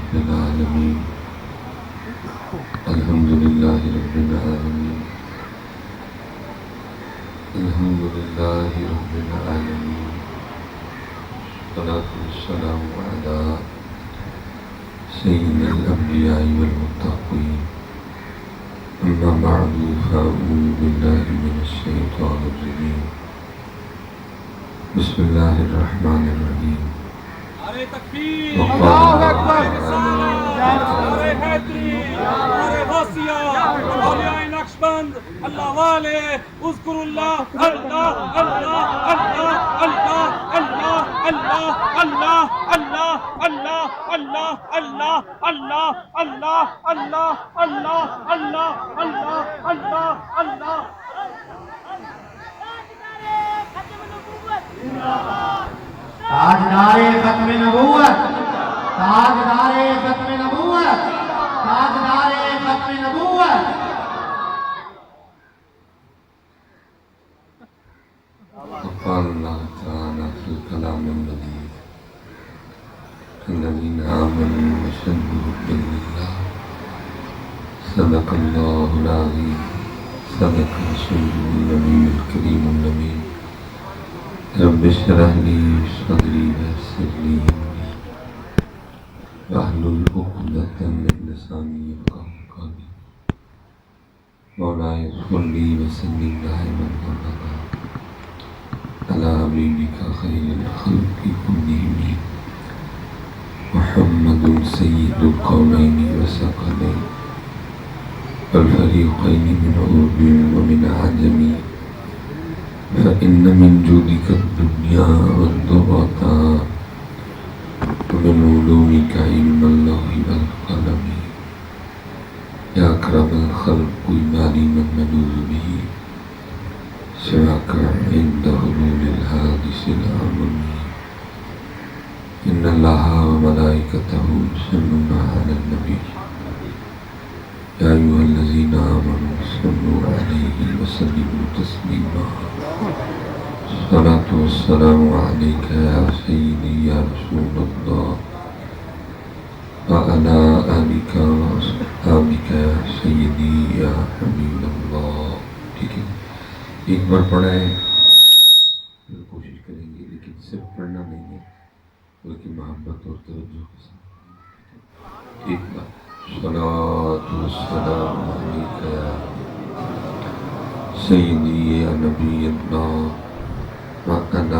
رب العالمين الحمد لله رب العالمين الحمد لله رب العالمين والصلاة والسلام على سيد الأنبياء والمتقين أما بعد فأعوذ بالله من الشيطان الرجيم بسم الله الرحمن الرحيم نعرہ تکبیر، وقال اللہ اکبر، نعرہ حیدری، نعرہ غوثیہ، اولیاء نقشبند، اللہ والے، اذکر اللہ، اللہ اللہ اللہ اللہ اللہ اللہ اللہ اللہ اللہ اللہ اللہ اللہ اللہ اللہ اللہ اللہ اللہ اللہ اللہ تاجدار ختم نبوت، تاجدار ختم نبوت، تاجدار ختم نبوت. وقال الله تعالى في الكلام المجيد الذين آمنوا وشدوا بالله صدق الله العظيم صدق رسوله النبي الكريم النبي رب اشرح لي صدري ويسر لي أمري واحلل عقدة من لساني يفقهوا قولي مولاي اغفر لي وسلم دائما أبدا على حبيبك خير الخلق كلهم محمد سيد القومين وثقلين والفريقين من عرب ومن عجم فإن من جودك الدنيا والضغطاء ومن علومك علم الله والقلم يا أكرم الخلق مالي من نلوذ به سواك عند حلول الحادث الأعظم إن الله وملائكته يصلون على النبي يا أيها الذين آمنوا صلوا عليه وسلموا تسليما الصلاة والسلام عليك يا سيدي يا رسول الله وعلى آلك وأصحابك يا سيدي يا حبيب الله. ٹھیک ہے، ایک بار پڑھا ہے، کوشش کریں گے لیکن صرف پڑھنا نہیں ہے بلکہ محبت اور توجہ کے ساتھ. ایک بار صلاۃ والسلام علیک یا سیدی یا نبی اللہ وعلی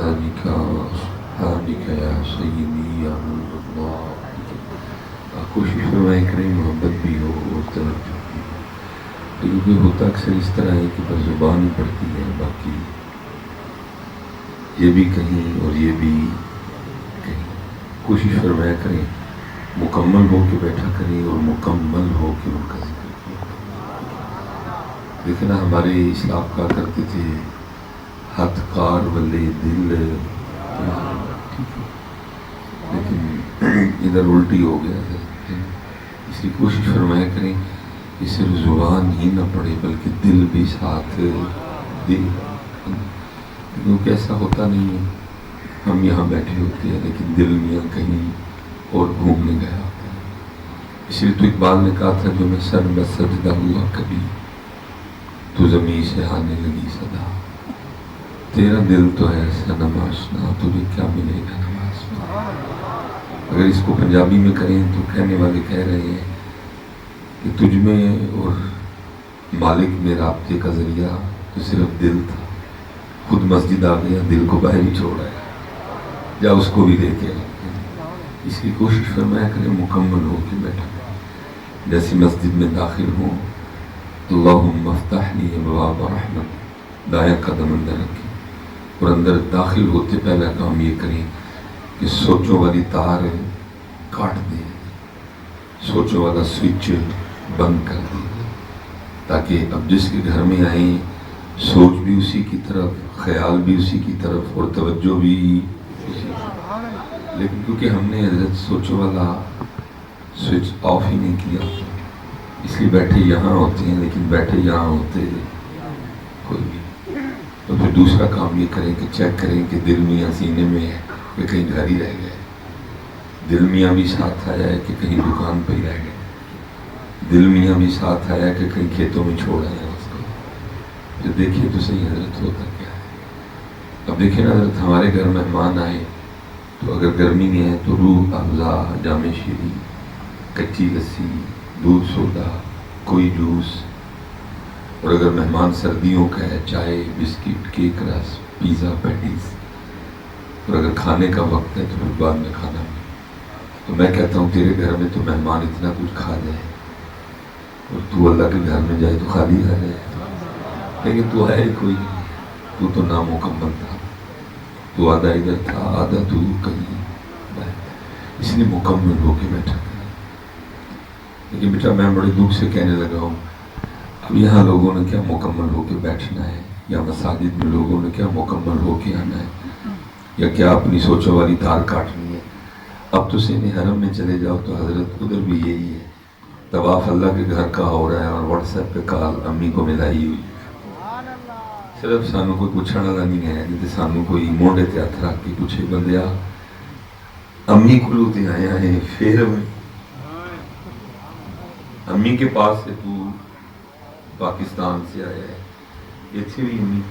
آلک وأصحابک یا سیدی یا نور اللہ. کوشش فرمائے کریں محبت بھی ہو اور توجہ بھی ہو، کیونکہ ہوتا اکثر اس طرح ہے کہ بس زبان پڑتی ہے، باقی یہ بھی کہیں اور یہ بھی کہیں. کوشش فرمایا کریں مکمل ہو کے بیٹھا کریں اور مکمل ہو کے ان کا ذکر کیا. دیکھنا ہمارے اسلاف کا کرتے تھے ہاتھ کار والے دل، لیکن ادھر الٹی ہو گیا ہے. اس لیے کوشش فرمایا کریں کہ صرف زبان ہی نہ پڑے بلکہ دل بھی ساتھ دے، کیونکہ ایسا ہوتا نہیں ہے ہم یہاں بیٹھے ہوتے ہیں لیکن دل میاں کہیں اور گھومنے گیا ہوتا ہے. اس لیے تو اقبال نے کہا تھا جو میں سر میں سجدہ ہوا کبھی تو زمین سے آنے لگی صدا، تیرا دل تو ہے صنم آشنا تجھے کیا ملے گا نماز میں. اگر اس کو پنجابی میں کریں تو کہنے والے کہہ رہے ہیں کہ تجھ میں اور مالک میں رابطے کا ذریعہ تو صرف دل تھا، خود مسجد آ گیا دل کو باہر ہی چھوڑ آیا، جا اس کو بھی دے کے. اس کی کوشش فرمایا کریں مکمل ہو کے بیٹھا. جیسی مسجد میں داخل ہوں اللہم افتح لی ابواب رحمت، دایاں قدم اندر رکھیں اور اندر داخل ہوتے پہلا کام یہ کریں کہ سوچوں والی تار کاٹ دیں، سوچوں والا سوئچ بند کر دیں، تاکہ اب جس کے گھر میں آئیں سوچ بھی اسی کی طرف، خیال بھی اسی کی طرف اور توجہ بھی اسی کی طرف. لیکن کیونکہ ہم نے حضرت سوچوں والا سوئچ آف ہی نہیں کیا، اس لیے بیٹھے یہاں ہوتے ہیں لیکن بیٹھے یہاں ہوتے کوئی بھی. تو پھر دوسرا کام یہ کریں کہ چیک کریں کہ دل میں یا سینے میں کہ کہیں گھر ہی رہ گئے. دل میاں بھی ساتھ آیا ہے کہ کہیں دکان پہ ہی رہ گئے، دل میاں بھی ساتھ آیا کہ کہیں کھیتوں میں چھوڑ آیا اس کو. پھر دیکھیے تو صحیح حضرت ہوتا کیا ہے. اب دیکھیں نا حضرت، ہمارے گھر مہمان آئے تو اگر گرمی میں ہے تو روح افزا، جام شیریں، کچی لسی، دودھ سوڈا، کوئی جوس. اور اگر مہمان سردیوں کا ہے، چائے، بسکٹ، کیک، رس، پیزا، پیٹیز. اور اگر کھانے کا وقت ہے تو پھر بعد میں کھانا بھی. تو میں کہتا ہوں تیرے گھر میں تو مہمان اتنا کچھ کھا جائے اور تو اللہ کے گھر میں جائے تو خالی رہ جائے. لیکن تو ہے کوئی نہیں، تو نامکمل تھا، تو آدھا ادھر تھا، آدھا تو کہیں، اس لیے مکمل ہو کے بیٹھا تھا. لیکن بیٹا میں بڑے دکھ سے کہنے لگا ہوں، اب یہاں لوگوں نے کیا مکمل ہو کے بیٹھنا ہے، یا مساجد میں لوگوں نے کیا مکمل ہو کے آنا ہے، یا کیا اپنی سوچوں والی تار کاٹنی ہے. اب تو سین حرم میں چلے جاؤ تو حضرت ادھر بھی یہی ہے، طواف اللہ کے گھر کا ہو رہا ہے اور واٹس ایپ پہ کال امی کو ملائی ہوئی. صرف سانو کوئی پوچھنے والا نہیں ہے، جیسے سانو کوئی موڈے تے ہاتھ رکھ کے پوچھے بندیا امی کو تے آیا ہے، پھر امی کے پاس سے تو پاکستان سے آیا ہے، اتنے بھی امی،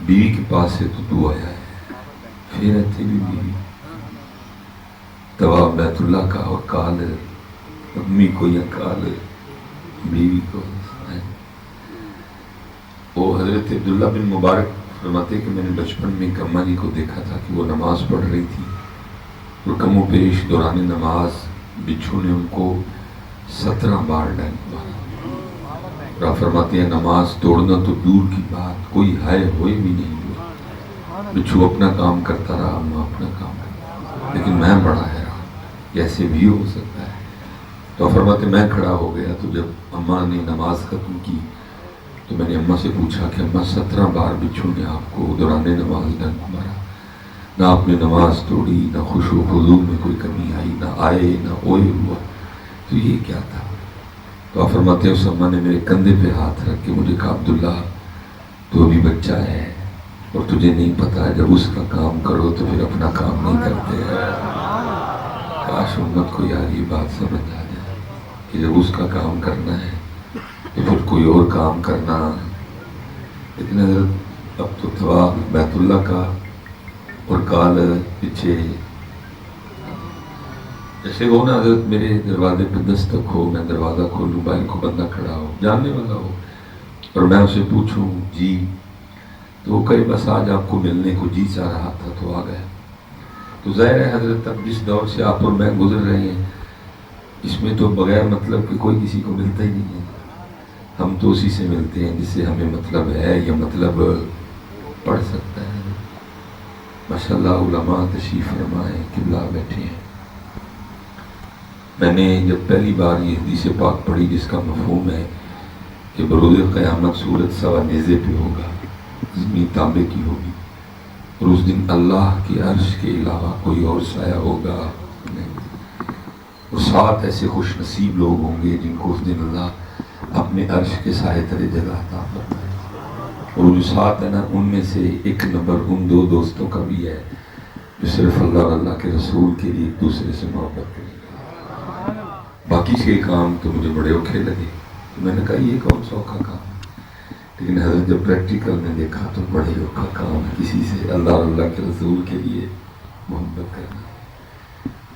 بیوی کے پاس سے تو آیا ہے، پھر اتنے بھی بیوی. طواف بیت اللہ کا اور کال امی کو یا کال بیوی کو. وہ حضرت عبداللہ بن مبارک فرماتے کہ میں نے بچپن میں ایک اماں جی کو دیکھا تھا کہ وہ نماز پڑھ رہی تھی اور کم و بیش دوران نماز بچھو نے ان کو 17 بار ڈانٹ مارا. اور فرماتے ہیں نماز توڑنا تو دور کی بات، کوئی ہائے ہوئے بھی نہیں ہوا. بچھو اپنا کام کرتا رہا، اماں اپنا کام کرتا رہا، لیکن میں بڑا حیران ایسے بھی ہو سکتا ہے. تو فرماتے میں کھڑا ہو گیا تو جب اماں نے نماز ختم کی تو میں نے اماں سے پوچھا کہ اماں 17 بار بچھو نے آپ کو دوران نماز ڈنڈ مارا، نہ آپ نے نماز توڑی، نہ خشوع و خضوع میں کوئی کمی آئی، نہ آئے نہ اوئے ہوا، تو یہ کیا تھا؟ تو آپ فرماتے ہیں اس اماں نے میرے کندھے پہ ہاتھ رکھ کے مجھے کہا عبداللہ تو ابھی بچہ ہے اور تجھے نہیں پتا جب اس کا کام کرو تو پھر اپنا کام نہیں کرتے. کاش امت کو یار یہ بات سمجھ آ جائے کہ جب اس کا کام کرنا ہے تو پھر کوئی اور کام کرنا. لیکن حضرت اب تو طواف بیت اللہ کا اور کال پیچھے جیسے ہو نا حضرت، میرے دروازے پہ دستک ہو، میں دروازہ کھولوں، باہر کو بندہ کھڑا ہو جاننے والا ہو اور میں اسے پوچھوں جی، تو وہ کہے بس آج آپ کو ملنے کو جی چاہ رہا تھا تو آ گیا. تو ظاہر ہے حضرت اب جس دور سے آپ اور میں گزر رہے ہیں اس میں تو بغیر مطلب کہ کوئی کسی کو ملتا ہی نہیں ہے. ہم تو اسی سے ملتے ہیں جس سے ہمیں مطلب ہے یا مطلب پڑھ سکتا ہے. ماشاءاللہ علماء تشریف فرمائے، قبلہ بیٹھے ہیں. میں نے جب پہلی بار یہ حدیث پاک پڑھی جس کا مفہوم ہے کہ بروز قیامت سورج سوا نیزے پہ ہوگا، زمین تانبے کی ہوگی اور اس دن اللہ کے عرش کے علاوہ کوئی اور سایہ ہوگا نہیں، اور 7 ایسے خوش نصیب لوگ ہوں گے جن کو اس دن اللہ اپنے عرش کے سائے تلے جگہ عطا فرمائے. اور وہ جو 7 ہے نا ان میں سے ایک نمبر ان 2 دوستوں کا بھی ہے جو صرف اللہ اور اللہ کے رسول کے لیے ایک دوسرے سے محبت کریں گے. باقی کے کام تو مجھے بڑے اوکھے لگے، تو میں نے کہا یہ کون سا اوکھا کام ہے؟ لیکن حضرت جب پریکٹیکل میں دیکھا تو بڑے اوکھا کام ہے کسی سے اللہ اور اللہ کے رسول کے لیے محبت کرنا.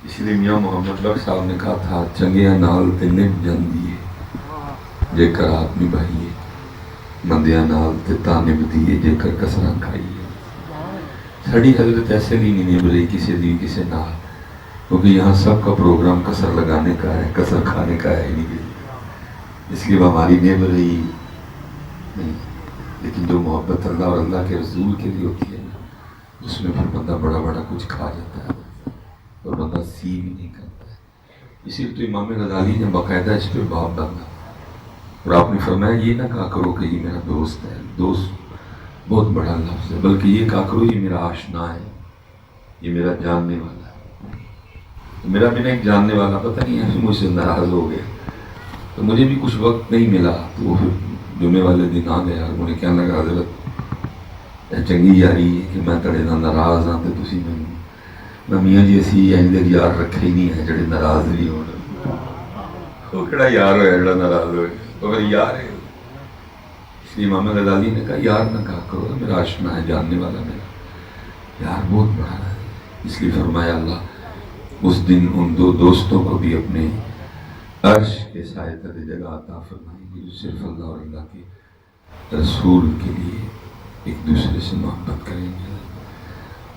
اس لیے میاں محمد بخش صاحب نے کہا تھا چنگیاں نال تے نب جاندی ہے جے کر آپ نبھائیے، مندیاں نال تے تانب دیے جے کر کسراں کھائیے. ساڑی حضرت ایسے نہیں نب رہی کسی دی کسی نال، کیونکہ یہاں سب کا پروگرام کسر لگانے کا ہے، کسر کھانے کا ہے نہیں. اس لیے ہماری نب رہی نہیں. لیکن جو محبت اللہ اور اللہ کے رسول کے لیے ہوتی ہے نا اس میں پھر بندہ بڑا بڑا کچھ کھا جاتا ہے اور بندہ سی بھی نہیں کرتا ہے. اسی لیے تو امام غزالی نے باقاعدہ اس پہ باب ڈالا اور آپ نے فرمایا یہ نہ کہا کرو کہ یہ میرا دوست ہے، دوست بہت بڑا لفظ ہے، بلکہ یہ کہا کرو یہ میرا آشنا ہے، یہ میرا جاننے والا ہے. میرا بھی ایک جاننے والا پتہ نہیں ہے مجھ سے ناراض ہو گیا تو مجھے بھی کچھ وقت نہیں ملا، تو وہ پھر جمعے والے دن آ گیا اور مجھے کہنے لگا حضرت چنگی یاری ہے کہ میں تڑے نہ ناراض ہاں تو تسی میں میں میاں جی اسی آئندے یار رکھے ہی نہیں ہے جڑے ناراض نہیں ہو وہ کہڑا یار ہویا جڑا ناراض ہوئے وہ میری یار ہے. اس لیے امام غزالی نے کہا یار نہ کہا کرو میرا آشنا ہے جاننے والا میرا یار بہت بڑا ہے. اس لیے فرمایا اللہ اس دن ان دو دوستوں کو بھی اپنے عرش کے سائے تلے جگہ عطا فرمائیں گے جو صرف اللہ اور اللہ کے رسول کے لیے ایک دوسرے سے محبت کریں گے.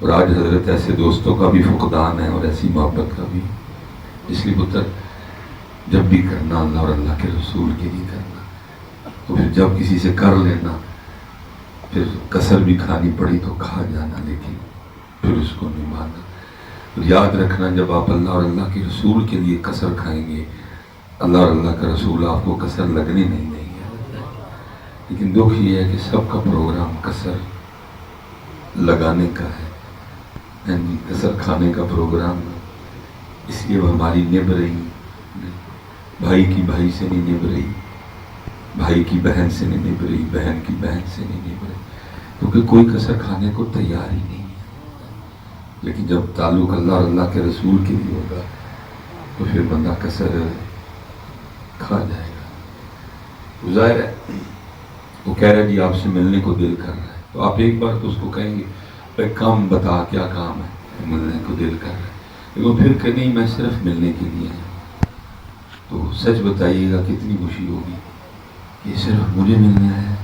اور آج حضرت ایسے دوستوں کا بھی فقدان ہے اور ایسی محبت کا بھی. اس لیے پتر جب بھی کرنا اللہ اور اللہ کے رسول کے لیے کرنا, تو پھر جب کسی سے کر لینا پھر کسر بھی کھانی پڑی تو کھا جانا, لیکن پھر اس کو نبھانا. اور یاد رکھنا جب آپ اللہ اور اللہ کے رسول کے لیے کسر کھائیں گے اللہ اور اللہ کا رسول آپ کو کسر لگنے نہیں دیں گے. لیکن دکھ یہ ہے کہ سب کا پروگرام کسر لگانے کا ہے, یعنی کسر کھانے کا پروگرام. اس لیے وہ ہماری نبھ رہی, بھائی کی بھائی سے نہیں نبھ رہی, بھائی کی بہن سے نہیں نبھ رہی, بہن کی بہن سے نہیں نبھ رہی, کیونکہ کوئی کسر کھانے کو تیار ہی نہیں ہے. لیکن جب تعلق اللہ اور اللہ کے رسول کے لیے ہوگا تو پھر بندہ کسر کھا جائے گا. ظاہر ہے وہ کہہ رہا ہے جی آپ سے ملنے کو دل کر رہا ہے, تو آپ ایک بار تو اس کو کہیں گے بھائی کام بتا کیا کام ہے, ملنے کو دل کر رہا ہے. لیکن پھر کہ نہیں میں صرف ملنے کے لیے ہوں, تو سچ بتائیے گا کتنی خوشی ہوگی کہ صرف مجھے ملنا ہے.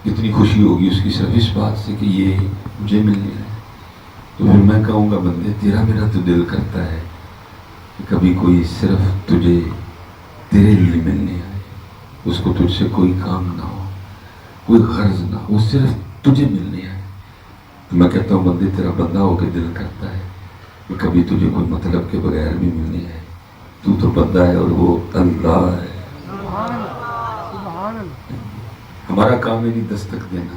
کتنی خوشی ہوگی اس کی صرف اس بات سے کہ یہ مجھے ملنا ہے. تو پھر میں کہوں گا بندے تیرا میرا تو دل کرتا ہے کہ کبھی کوئی صرف تجھے تیرے لیے ملنے آئے, اس کو تجھ سے کوئی کام نہ ہو, کوئی غرض نہ ہو, صرف تجھے ملنے آئے. تو میں کہتا ہوں بندے تیرا بندہ ہو کے دل کرتا ہے کہ کبھی تجھے کوئی مطلب کے بغیر بھی ملنے آئے. تو بندہ ہے اور وہ اللہ ہے. ہمارا کام ہے نہیں دستک دینا,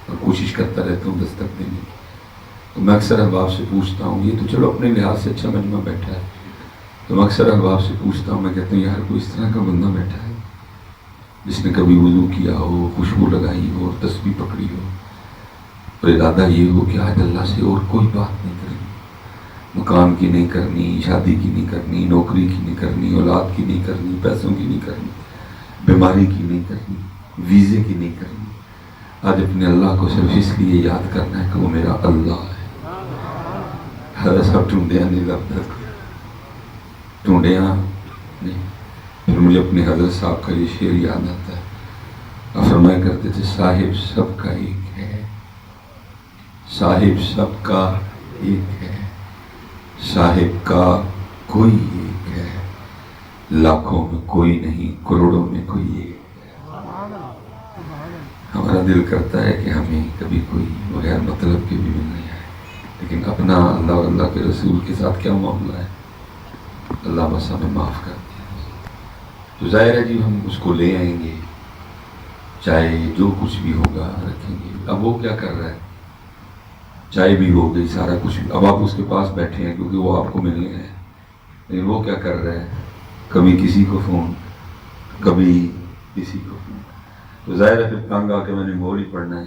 اور کوشش کرتا رہتا ہوں دستک دینے کی. تو میں اکثر احباب سے پوچھتا ہوں, یہ تو چلو اپنے لحاظ سے اچھا مجمع بیٹھا ہے, تو میں اکثر احباب سے پوچھتا ہوں, میں کہتا ہوں یار کوئی اس طرح کا بندہ بیٹھا ہے جس نے کبھی وضو کیا ہو, خوشبو لگائی ہو اور تسبیح پکڑی ہو, اور ارادہ یہ ہو کہ آج اللہ سے اور کوئی بات نہیں کرنی, مکان کی نہیں کرنی, شادی کی نہیں کرنی, نوکری کی نہیں کرنی, اولاد کی نہیں کرنی, پیسوں کی نہیں کرنی, بیماری کی نہیں کرنی, ویزے کی نہیں کرنی. آج اپنے اللہ کو صرف اس لیے یاد کرنا ہے کہ وہ میرا اللہ ہے. سب ٹونڈیاں نہیں لگتا, ٹونڈیاں نہیں. پھر مجھے اپنے حضرت صاحب کا یہ شعر یاد آتا ہے. آپ فرمایا کرتے تھے صاحب سب کا ایک ہے, صاحب سب کا ایک ہے, صاحب کا کوئی ایک ہے, لاکھوں میں کوئی نہیں, کروڑوں میں کوئی ایک ہے. ہمارا دل کرتا ہے کہ ہمیں کبھی کوئی بغیر مطلب کے بھی مل نہیں آئے, لیکن اپنا اللہ اور اللہ کے رسول کے ساتھ کیا معاملہ ہے, اللہ بس ہمیں معاف کر دیا. تو ظاہر ہے جی ہم اس کو لے آئیں گے, چاہے جو کچھ بھی ہوگا رکھیں گے. اب وہ کیا کر رہا ہے, چائے بھی ہو گئی, سارا کچھ, اب آپ اس کے پاس بیٹھے ہیں کیونکہ وہ آپ کو ملنے ہیں, لیکن وہ کیا کر رہا ہے, کبھی کسی کو فون, کبھی کسی کو فون. تو ظاہر ہے پھر تنگ آ کے میں نے مور ہی پڑھنا ہے,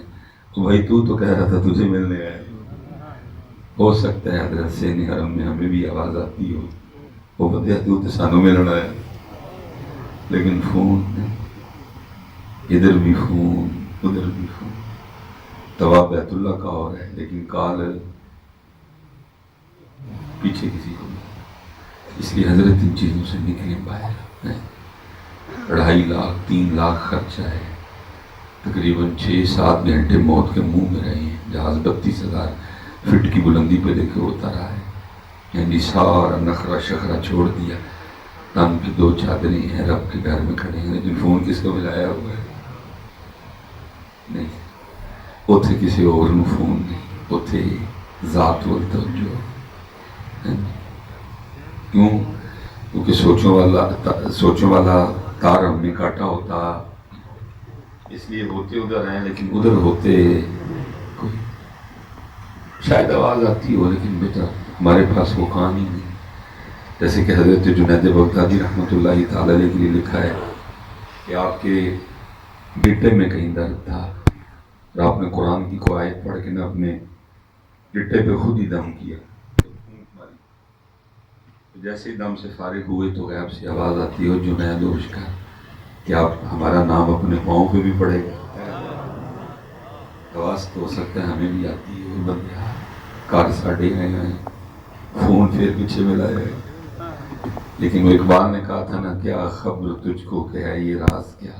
تو بھائی تو کہہ رہا تھا تجھے ملنے آئے. ہو سکتا ہے حضرت سین حرم میں ہمیں بھی آواز آتی ہو, وہ بتایا تو سانوں ملنا ہے, لیکن فون ادھر بھی فون ادھر بھی فون. طواف بیت اللہ کا اور ہے, لیکن کال پیچھے کسی کو نہیں. اس لیے حضرت ان چیزوں سے نکلے باہر. 2.5 لاکھ 3 لاکھ خرچہ ہے, تقریباً 6-7 گھنٹے موت کے منہ میں رہے ہیں. جہاز 32,000 فٹ کی بلندی پہ لے کے ہوتا رہا ہے, یعنی سارا نخرا شخرا چھوڑ دیا. تن کی 2 چادریں ہیں, رب کے گھر میں کھڑے ہیں, لیکن فون کس کو ملایا ہوا ہے نہیں. اتھے کسی اور نو فون نہیں, اتھے ذات وال توجہ. کیوں؟ کیونکہ سوچوں والا تار ہم نے کاٹا ہوتا, اس لیے ہوتے ادھر ہیں, لیکن ادھر ہوتے کوئی. شاید آواز آتی ہو, لیکن بیٹا ہمارے پاس وہ کام ہی نہیں. جیسے کہ حضرت جنید بغدادی رحمۃ اللہ تعالی علیہ کے لیے لکھا ہے کہ آپ کے بیٹے میں کہیں درد تھا, اور آپ نے قرآن کی کوئی آیت پڑھ کے نہ اپنے ڈٹے پہ خود ہی دم کیا، جیسے دم سے فارغ ہوئے تو غیب سے آواز آتی ہے جنید و اشکا کہ آپ ہمارا نام اپنے پاؤں پہ بھی پڑے گا۔ آواز تو ہو سکتا ہے ہمیں بھی آتی ہے، بندے کار ساڑھے آئے ہیں، فون پھر پیچھے میں لائے ہیں، لیکن وہ اقبال نے کہا تھا نا، کیا خبر تجھ کو کہ ہے یہ راز کیا،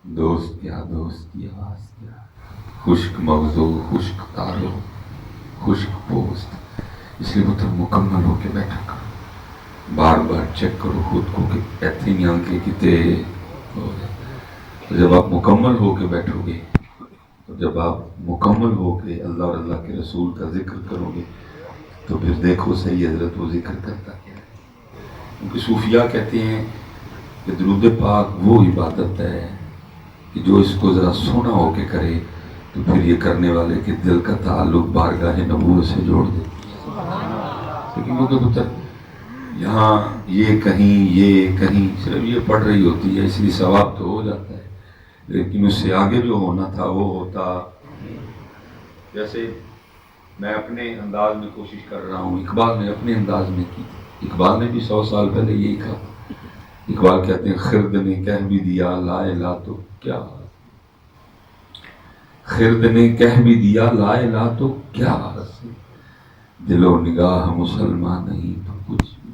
دوست کیا دوست کی آواز کیا، خشک مغزو خشک تارو خشک پوست۔ اس لیے مطلب مکمل ہو کے بیٹھا کرو، بار بار چیک کرو خود کو کہ ایتھے نہیں آنکھیں کتے ہو جائے۔ جب آپ مکمل ہو کے بیٹھو گے، جب آپ مکمل ہو کے اللہ اور اللہ کے رسول کا ذکر کرو گے، تو پھر دیکھو صحیح حضرت وہ ذکر کرتا کیا ہے۔ کیونکہ صوفیاء کہتے ہیں کہ درود پاک وہ عبادت ہے کہ جو اس کو ذرا سونا ہو کے کرے تو پھر یہ کرنے والے کے دل کا تعلق بارگاہ نبوت سے جوڑ دے۔ لیکن وہ پتر یہاں یہ کہیں صرف یہ پڑھ رہی ہوتی ہے، اس لیے ثواب تو ہو جاتا ہے، لیکن اس سے آگے جو ہونا تھا وہ ہوتا۔ جیسے میں اپنے انداز میں کوشش کر رہا ہوں، اقبال نے اپنے انداز میں کی، اقبال نے بھی 100 سال پہلے یہی کہا۔ اقبال کہتے ہیں خرد نے کہہ بھی دیا لا الہ تو کیا، خرد نے کہہ بھی دیا لا الہ تو کیا، دل و نگاہ مسلمان نہیں تو کچھ بھی۔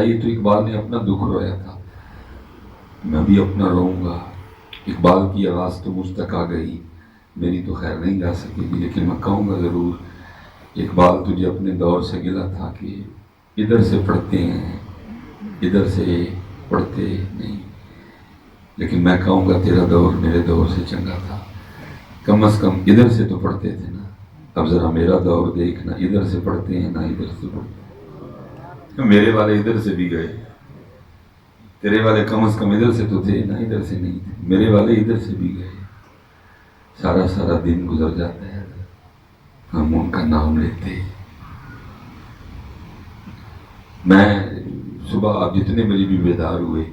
یہ تو اقبال نے اپنا دکھ رویا تھا، میں بھی اپنا رہوں گا۔ اقبال کی آواز تو مجھ تک آ گئی، میری تو خیر نہیں جا سکے گی، لیکن میں کہوں گا ضرور، اقبال تجھے اپنے دور سے گلا تھا کہ ادھر سے پڑھتے ہیں ادھر سے پڑھتے نہیں، لیکن میں کہوں گا تیرا دور میرے دور سے چنگا تھا، کم از کم ادھر سے تو پڑھتے تھے نا۔ اب ذرا میرا دور دیکھنا، ادھر سے پڑھتے ہیں نہ ادھر سے پڑھتے ہیں، میرے والے ادھر سے بھی گئے، تیرے والے کم از کم ادھر سے تو تھے نہ ادھر سے نہیں تھے، میرے والے ادھر سے بھی گئے، سارا دن گزر جاتا ہے ہم ان کا نام لیتے۔ میں صبح آپ جتنے بجے بھی بیدار ہوئے،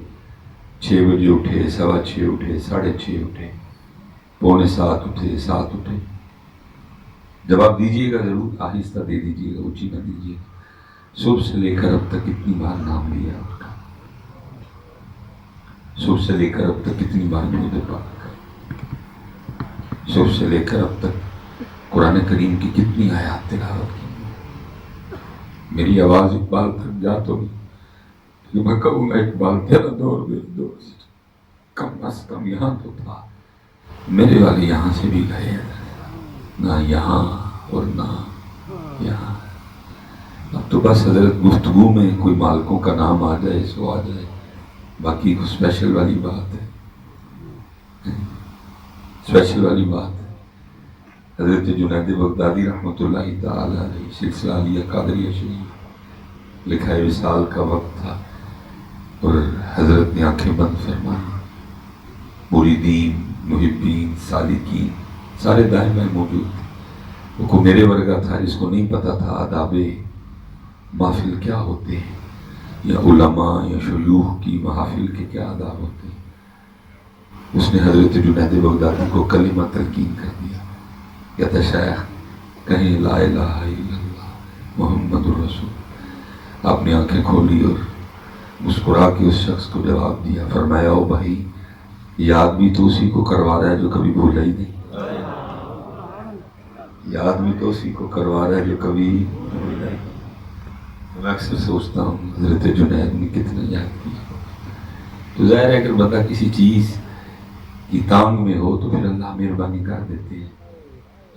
6 بجے اٹھے، 6:15 اٹھے، 6:30 اٹھے، 6:45 اٹھے، 7 اٹھے، جواب دیجیے گا ضرور، آہستہ دے دیجیے گا، اونچی نہ دیجیے گا۔ صبح سے لے کر اب تک کتنی بار نام لیا آپ کا، صبح سے لے کر اب تک کتنی بار درود پاک کا، صبح سے لے کر اب تک قرآن کریم کی کتنی آیات تلاوت کی۔ میری آواز اقبال تک جا تو کہ میں کہوں گا اقبال تیرا دور میرے دور سے کم از کم یہاں تو تھا، میرے والے یہاں سے بھی گئے، نہ یہاں اور نہ یہاں۔ اب تو بس حضرت گفتگو میں کوئی مالکوں کا نام آ جائے سو آ جائے، باقی کو اسپیشل والی بات ہے، اسپیشل والی بات ہے۔ حضرت جنید بغدادی رحمۃ اللہ تعالی علیہ سلسلہ علیہ قادریہ شریف لکھا ہے، وصال کا وقت تھا اور حضرت نے آنکھیں بند فرمائی، مریدین محبین سالکین سارے دائیں بائیں موجود تھے۔ وہ کو میرے ورگا تھا جس کو نہیں پتا تھا آداب محفل کیا ہوتے ہیں، یا علماء یا شیوخ کی محافل کے کیا آداب ہوتے ہیں۔ اس نے حضرت جنید بغدادی کو کلمہ تلقین کر دیا، کہتا شیخ کہیں لا الہ الا اللہ محمد الرسول۔ آپ نے آنکھیں کھولی اور مسکرا کے اس شخص کو جواب دیا، فرمایا او بھائی، یاد بھی تو اسی کو کروا رہا ہے جو کبھی بھولا ہی نہیں، یاد بھی تو اسی کو کروا رہا ہے جو کبھی بھولا ہی نہیں۔ میں اکثر سوچتا ہوں حضرت جنید نے کتنا یاد کیا۔ تو ظاہر ہے اگر بندہ کسی چیز کی تانگ میں ہو تو پھر اللہ مہربانی کر دیتے ہیں۔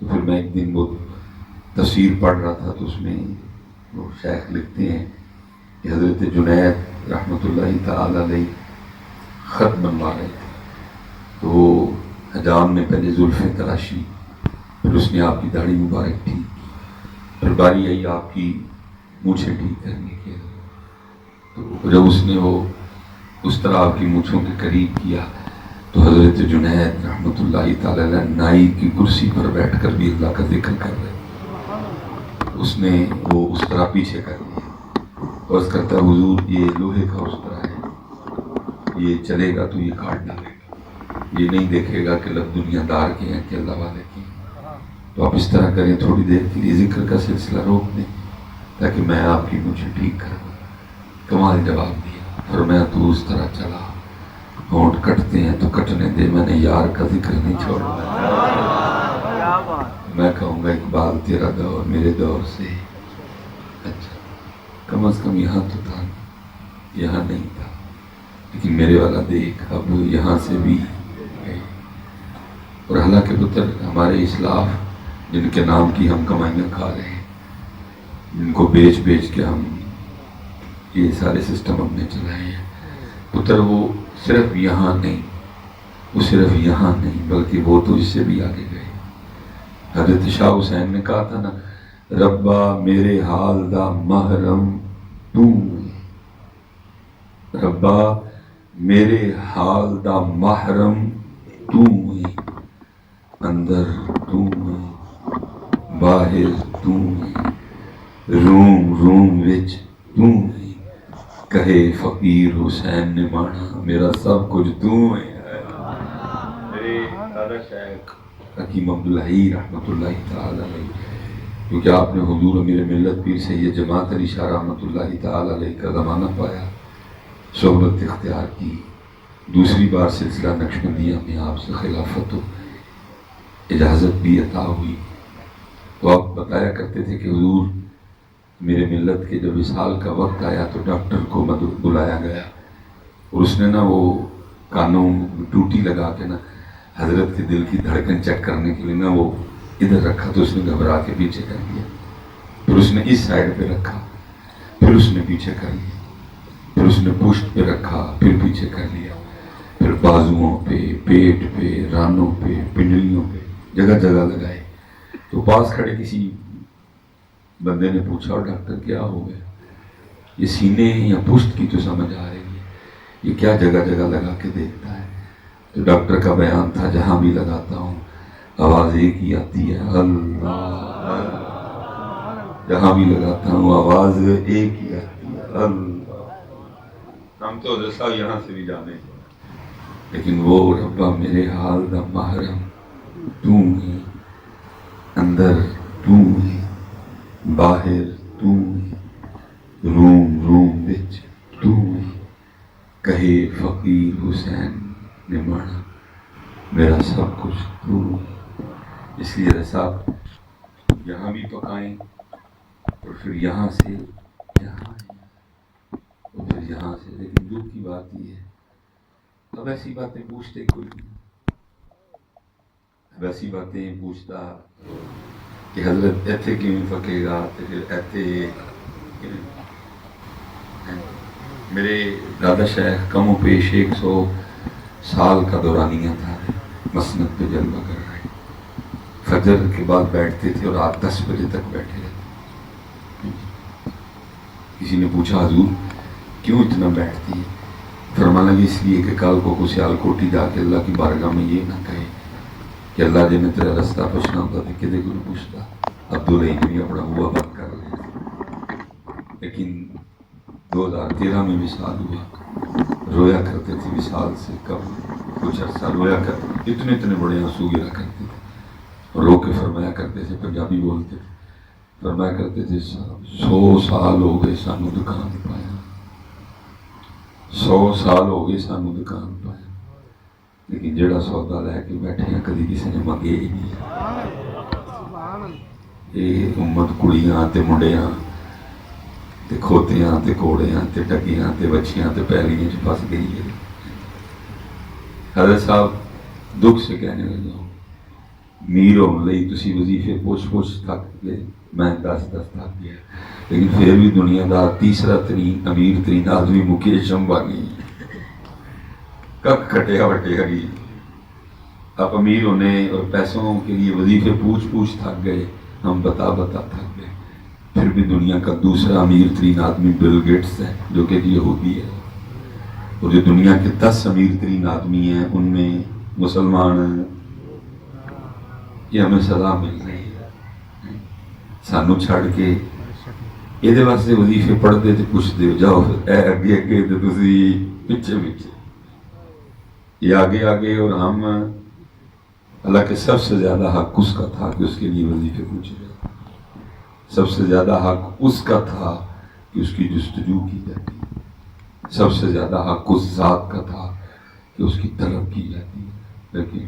تو پھر میں ایک دن وہ تفسیر پڑھ رہا تھا تو اس میں وہ شیخ لکھتے ہیں کہ حضرت جنید رحمۃ اللہ تعالی علیہ خط بنوا رہے تھے، تو وہ حجام نے پہلے زلفیں تراشی، پھر اس نے آپ کی داڑھی مبارک ٹھیک کی، پھر باری آئی آپ کی مونچھیں ٹھیک کرنے کی۔ تو جب اس نے وہ اس طرح آپ کی مونچھوں کے قریب کیا تو حضرت جنید رحمۃ اللہ تعالی علیہ نائی کی کرسی پر بیٹھ کر بھی اللہ کا ذکر کر رہے، اس نے وہ اس طرح پیچھے کر دیا، عرض کرتا حضور یہ لوہے کا اس طرح ہے، یہ چلے گا تو یہ کاٹ ڈالے گا۔ یہ نہیں دیکھے گا کہ لفظ دنیا دار کے ہیں کہ اللہ والے کی ہیں۔ تو آپ اس طرح کریں، تھوڑی دیر کے لیے ذکر کا سلسلہ روک دیں تاکہ میں آپ کی مجھے ٹھیک کروں۔ کمال جواب دیا، فرمایا تو اس طرح چلا، ہونٹ کٹتے ہیں تو کٹنے دے، میں نے یار کا ذکر نہیں چھوڑنا۔ میں کہوں گا اقبال تیرا دور میرے دور سے اچھا، کم از کم یہاں تو تھا، یہاں نہیں تھا، لیکن میرے والا دیکھ اب یہاں سے بھی گئے۔ اور حالانکہ پتر ہمارے اسلاف جن کے نام کی ہم کمائیاں کھا رہے ہیں، جن کو بیچ بیچ کے ہم یہ سارے سسٹم ہم نے چلائے ہیں، پتر وہ صرف یہاں نہیں، وہ صرف یہاں نہیں بلکہ وہ تو اس سے بھی آگے گئے۔ حضرت شاہ حسین نے کہا تھا نا، ربا میرے حال دا محرم تو، ربا میرے حال دا محرم تو، اندر تو، باہر تو، روم روم وچ تو، کہے فقیر حسین نے مانا میرا سب کچھ تو ہے۔ میرے دادا شیخ حکیم عبدالحی رحمۃ اللہ تعالی علیہ، کیونکہ آپ نے حضور امیر ملت پیر سید جماعت علی شاہ رحمۃ اللہ تعالی علیہ کا زمانہ پایا، صحبت اختیار کی، دوسری بار سلسلہ نقشبندیہ میں آپ سے خلافت و اجازت بھی عطا ہوئی۔ تو آپ بتایا کرتے تھے کہ حضور میرے ملت کے جب وصال کا وقت آیا تو ڈاکٹر کو بلایا گیا، اور اس نے نا وہ کانوں ٹوٹی لگا کے نا حضرت کے دل کی دھڑکن چیک کرنے کے لیے نا وہ ادھر رکھا، تو اس نے گھبرا کے پیچھے کر دیا، پھر اس نے اس سائڈ پہ رکھا، پھر اس نے پیچھے کر لیا، پھر اس نے پشت پہ رکھا، پھر پیچھے کر لیا، پھر بازوؤں پہ، پیٹ پہ، رانوں پہ، پنڈلیوں پہ، جگہ جگہ لگائے۔ تو پاس کھڑے کسی بندے نے پوچھا، اور ڈاکٹر کیا ہو گیا؟ یہ سینے یا پشت کی تو سمجھ آ رہی ہے، یہ کیا جگہ جگہ لگا کے دیکھتا ہے؟ تو ڈاکٹر کا بیان تھا، جہاں بھی لگاتا ہوں آواز ایک ہی آتی ہے، اللہ، جہاں بھی لگاتا ہوں آواز ایک ہی آتی ہے، اللہ۔ ہم تو حضرت صاحب یہاں سے بھی جانے، لیکن وہ ربا میرے حال دا محرم تو ہے، اندر تو ہے، باہر تو ہے، روم روم وچ تو ہے، کہے فقیر حسین نے مانا میرا سب کچھ تو ہے۔ اس لیے صاحب یہاں بھی پکائیں، اور پھر یہاں سے یہاں آئیں، اور پھر یہاں سے۔ لیکن دکھ کی بات یہ ہے، اب ایسی باتیں پوچھتے کوئی نہیں، اب ایسی باتیں پوچھتا کہ حضرت ایتھے کیوں پکے گا، تو پھر ایتھے میرے دادا شیخ کم و پیش 100 سال کا دورانیہ تھا، مسند پہ جلوہ کر رہے، فجر کے بعد بیٹھتے تھے اور رات 10 بجے تک بیٹھے رہتے۔ کسی نے پوچھا حضور کیوں اتنا بیٹھتی ہے؟ فرمانا لگی اس لیے کہ کل کو سیال کوٹی جا کے اللہ کی بارگاہ میں یہ نہ کہے کہ اللہ جی نے تیرا رستہ پوچھنا ہوتا تھا کہ دیکھو نہیں پوچھتا، عبداللہ نے بھی اپنا ہوا بند کر لیا۔ لیکن 2013 میں وصال ہوا، رویا کرتے تھے وصال سے، کب کچھ عرصہ رویا کرتے، اتنے بڑے آنسو گرا کرتے تھے، اور رو کے فرمایا کرتے تھے، پنجابی بولتے تھے، فرمایا کرتے تھے 100 سال ہو گئے سانو دکان پایا، 100 سال ہو گئے سانو دکان پایا، لیکن جڑا سودا لے کے بیٹھے ہیں کدی کسی نے منگے ہی نہیں۔ یہ امت کڑیاں تے منڈیاں تے کھوتیاں تے کوڑیاں تے ٹکیاں تے بچیاں تے پیلیاں چ پھس گئی ہے۔ حضرت صاحب دکھ سے کہنے لگا ہوں، میر ہونے لئی تسی وظیفے پوچھ تھک گئے، میں 10 تھک گیا، لیکن پھر بھی دنیا دا تیسرا ترین امیر ترین آدمی مکیش امبانی کک کھٹیا وٹیا گئی۔ آپ امیر ہونے اور پیسوں کے لیے وظیفے پوچھ تھک گئے، ہم بتا تھک گئے، پھر بھی دنیا کا دوسرا امیر ترین آدمی بل گیٹس ہے جو کہ یہودی ہے، اور جو دنیا کے 10 امیر ترین آدمی ہیں ان میں مسلمان ہیں۔ یہ ہمیں سزا مل رہی ہے، سانو چھڑ کے یہ واسطے وظیفے پڑھتے تھے، پوچھتے جاؤ اے اگے تو تسی پیچھے یہ آگے آگے، اور ہم اللہ کے سب سے زیادہ حق اس کا تھا کہ اس کے لیے وظیفے پوچھے جائے، سب سے زیادہ حق اس کا تھا کہ اس کی جستجو کی جاتی، سب سے زیادہ حق اس ذات کا تھا کہ اس کی طلب کی جاتی ہے۔ لیکن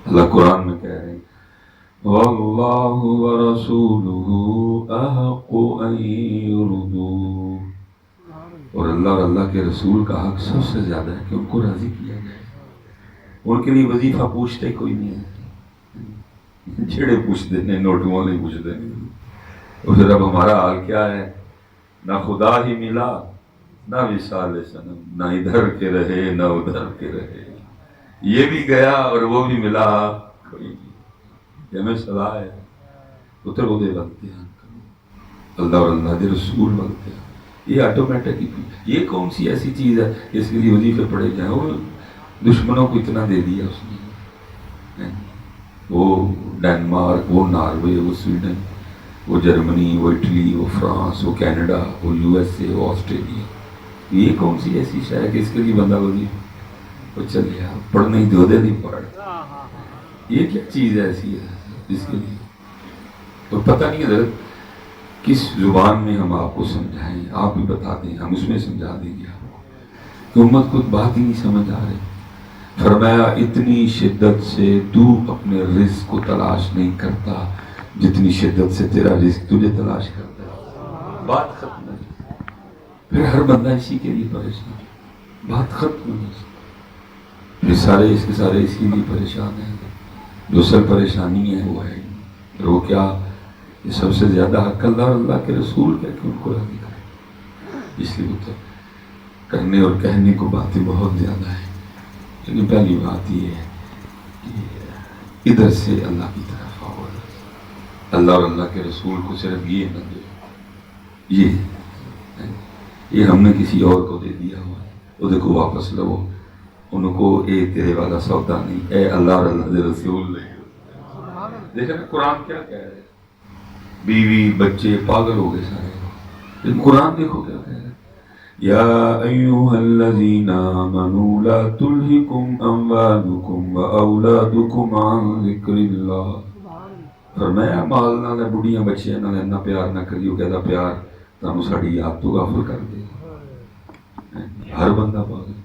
اللہ قرآن میں کہہ رہے ہیں وَاللَّهُ وَرَسُولُهُ أَحَقُّ أَن يُرْضُوهُ، اور اللہ کے رسول کا حق سب سے زیادہ ہے کہ ان کو راضی کیا جائے۔ ان کے لیے وظیفہ پوچھتے کوئی نہیں ہے، چھڑے پوچھتے ہیں، نوٹوں والے پوچھتے ہیں۔ اور پھر اب ہمارا حال کیا ہے؟ نہ خدا ہی ملا، نہ وصال صنم، نہ ادھر کے رہے نہ ادھر کے رہے، یہ بھی گیا اور وہ بھی ملا کوئی نہیں۔ یہ ہمیں صلاح ہے پتر وہ دے بنتے ہیں، اللہ اور اللہ کے رسول بنتے ہیں، یہ آٹومیٹک ہی۔ یہ کون سی ایسی چیز ہے کہ اس کے لیے وظیفے پڑھے جائیں؟ وہ دشمنوں کو اتنا دے دیا اس نے، وہ ڈینمارک، وہ ناروے، وہ سویڈن، وہ جرمنی، وہ اٹلی، وہ فرانس، وہ کینیڈا، وہ یو ایس اے، وہ آسٹریلیا۔ یہ کون سی ایسی شے ہے کہ اس کے لیے بندہ وظیفہ وہ چلے یار پڑھنے ہی دو دے نہیں پڑھ، یہ کیا چیز ایسی ہے جس کے لیے؟ تو پتہ نہیں حضرت کس زبان میں ہم آپ کو سمجھائیں، آپ بھی بتا دیں، ہم اس میں سمجھا دیں گے آپ کو کہ امت کو بات ہی نہیں سمجھ آ رہی۔ فرمایا اتنی شدت سے تو اپنے رزق کو تلاش نہیں کرتا جتنی شدت سے تیرا رزق تجھے تلاش کرتا ہے۔ بات ختم ہے، پھر ہر بندہ اسی کے لیے پریشان، بات ختم ہے، یہ سارے اس کے سارے اسی لیے پریشان ہیں۔ جو سر پریشانی ہے وہ ہے، وہ کیا؟ یہ سب سے زیادہ حق اللہ اور اللہ کے رسول کا کہ ان کو راضی کرے، اس لیے وہ تو کرنے اور کہنے کو باتیں بہت زیادہ ہیں، لیکن پہلی بات یہ ہے کہ ادھر سے اللہ کی طرف آؤ، اللہ اور اللہ کے رسول کو صرف یہ نہ دو، یہ ہم نے کسی اور کو دے دیا ہوا ہے، وہ دیکھو واپس لو، ان کو اے تیرے والا سودا نہیں، اے اللہ اور اللہ کے رسول نہیں۔ دیکھیں نا قرآن کیا کہہ رہے ہیں، بیوی بچے پاگل ہو گئے سارے، لیکن قرآن دیکھو کیا کہہ رہے ہیں، یا ایھا الذین آمنوا لا تلہکم اموالکم واولادکم عن ذکر اللہ۔ فرمایا مال نال بڑھیاں بچیاں نال اتنا پیار نہ کریو کہ ایسا پیار تانوں ساڈی یاد تو غافل کر دے۔ ہر بندہ پاگل،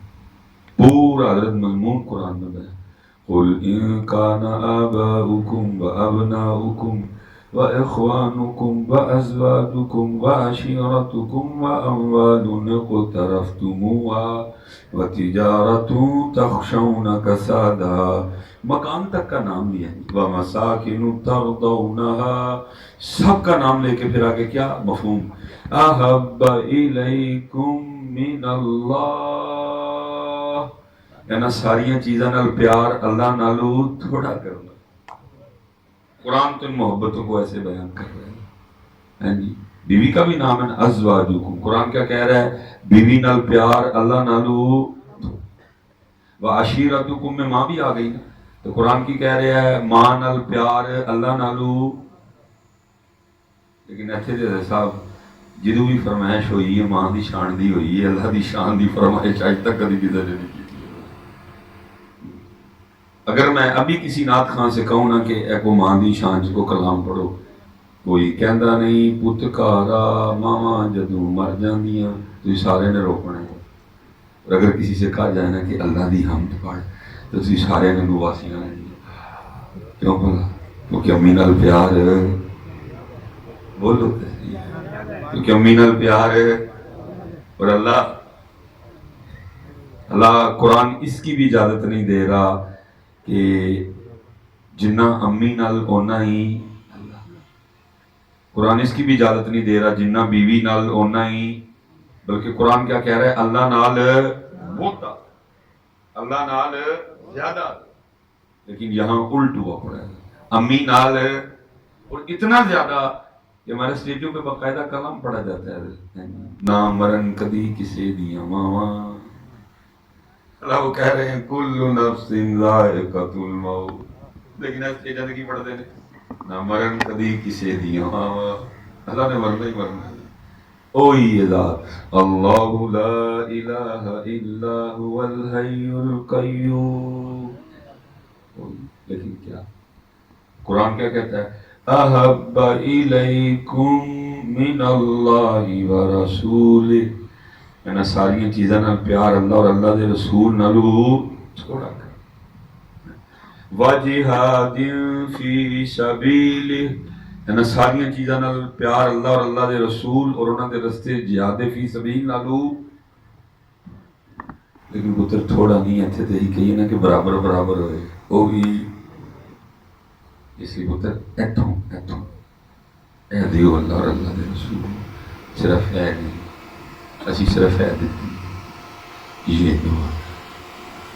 پورا حضرت مضمون قرآن میں ہے، قل ان کان آباؤکم وابناؤکم واخوانکم وازواجکم وعشیرتکم واموال اقترفتموها وتجارت تخشون کسادها، مکان تک کا نام لیا، ومساکن ترضونها، سب کا نام لے کے پھر آگے کیا مفہوم، احب الیکم من اللہ، یعنی ساریاں چیزاں نال پیار اللہ نالو تھوڑا کرنا۔ قرآن تو ان محبتوں کو ایسے بیان کر رہے ہیں جی۔ بیوی کا بھی نام ہے ازواجکم، قرآن کیا کہہ رہا ہے؟ بیوی نال پیار اللہ نالو، وعشیرتکم میں ماں بھی آ گئی نا، تو قرآن کی کہہ رہا ہے ماں نال پیار اللہ نالو۔ لیکن ایسے جیسے صاحب جدو بھی فرمائش ہوئی ہے ماں دی شان دی ہوئی ہے، اللہ دی شان دی فرمائش آج تک کبھی کسی نے نہیں کی۔ اگر میں ابھی کسی نعت خان سے کہوں نا کہ ایک وہ ماں دی شان کو کلام پڑھو، کوئی کہندا نہیں پتکارا ماواں جدوں مر جاندیاں، تو سارے نے روکنا ہے۔ اور اگر کسی سے کہا جائے نا کہ اللہ دی حمد پڑھ تو تسی سارے نے نواسیاں ہیں، کیوں بولا؟ کیونکہ امی نال پیار بولو، کیونکہ امی نال پیار ہے۔ اور اللہ قرآن اس کی بھی اجازت نہیں دے رہا کہ جنہ امی نال اونا ہی، قرآن اس کی بھی اجازت نہیں دے رہا جنہ بیوی نال اونا ہی، بلکہ قرآن کیا کہہ رہا ہے؟ اللہ نال بہتا، اللہ نال زیادہ، لیکن یہاں الٹ ہوا پڑا ہے، امی نال اور اتنا زیادہ کہ ہمارے اسٹیجوں پہ باقاعدہ کلام پڑھا جاتا ہے، نہ مرن کدی کسی دیاں ماواں، اللہ وہ کہہ رہے ہیں کل نفس ذائقۃ الموت، لیکن ایسے زندگی پڑھتے ہیں نہ مرن کدی کسی دیاں ماواں، اللہ نے مرنا ہی مرنا ہے، وہی ذات اللہ لا الہ الا هو الحی القیوم. لیکن کیا قرآن کیا کہتا ہے؟ احب الیکم من اللہ ورسولہ. میں ساری چیزاں نال پیار اللہ اور اللہ دے رسول نالو چھوڑا کر. وجہاد فی سبیلہ. ساری چیزاں نال پیار اللہ اور اللہ دے رسول اور انہاں دے رستے جہاد فی سبیل نالو. لیکن پتر تھوڑا نہیں اتنے تو یہی کہیے نا کہ برابر برابر ہوئے وہ بھی. اس لیے پتر ایتھوں اے دیو اللہ اور اللہ دے رسول. صرف اے نہیں اسی صرف اے دیتی یہ دعا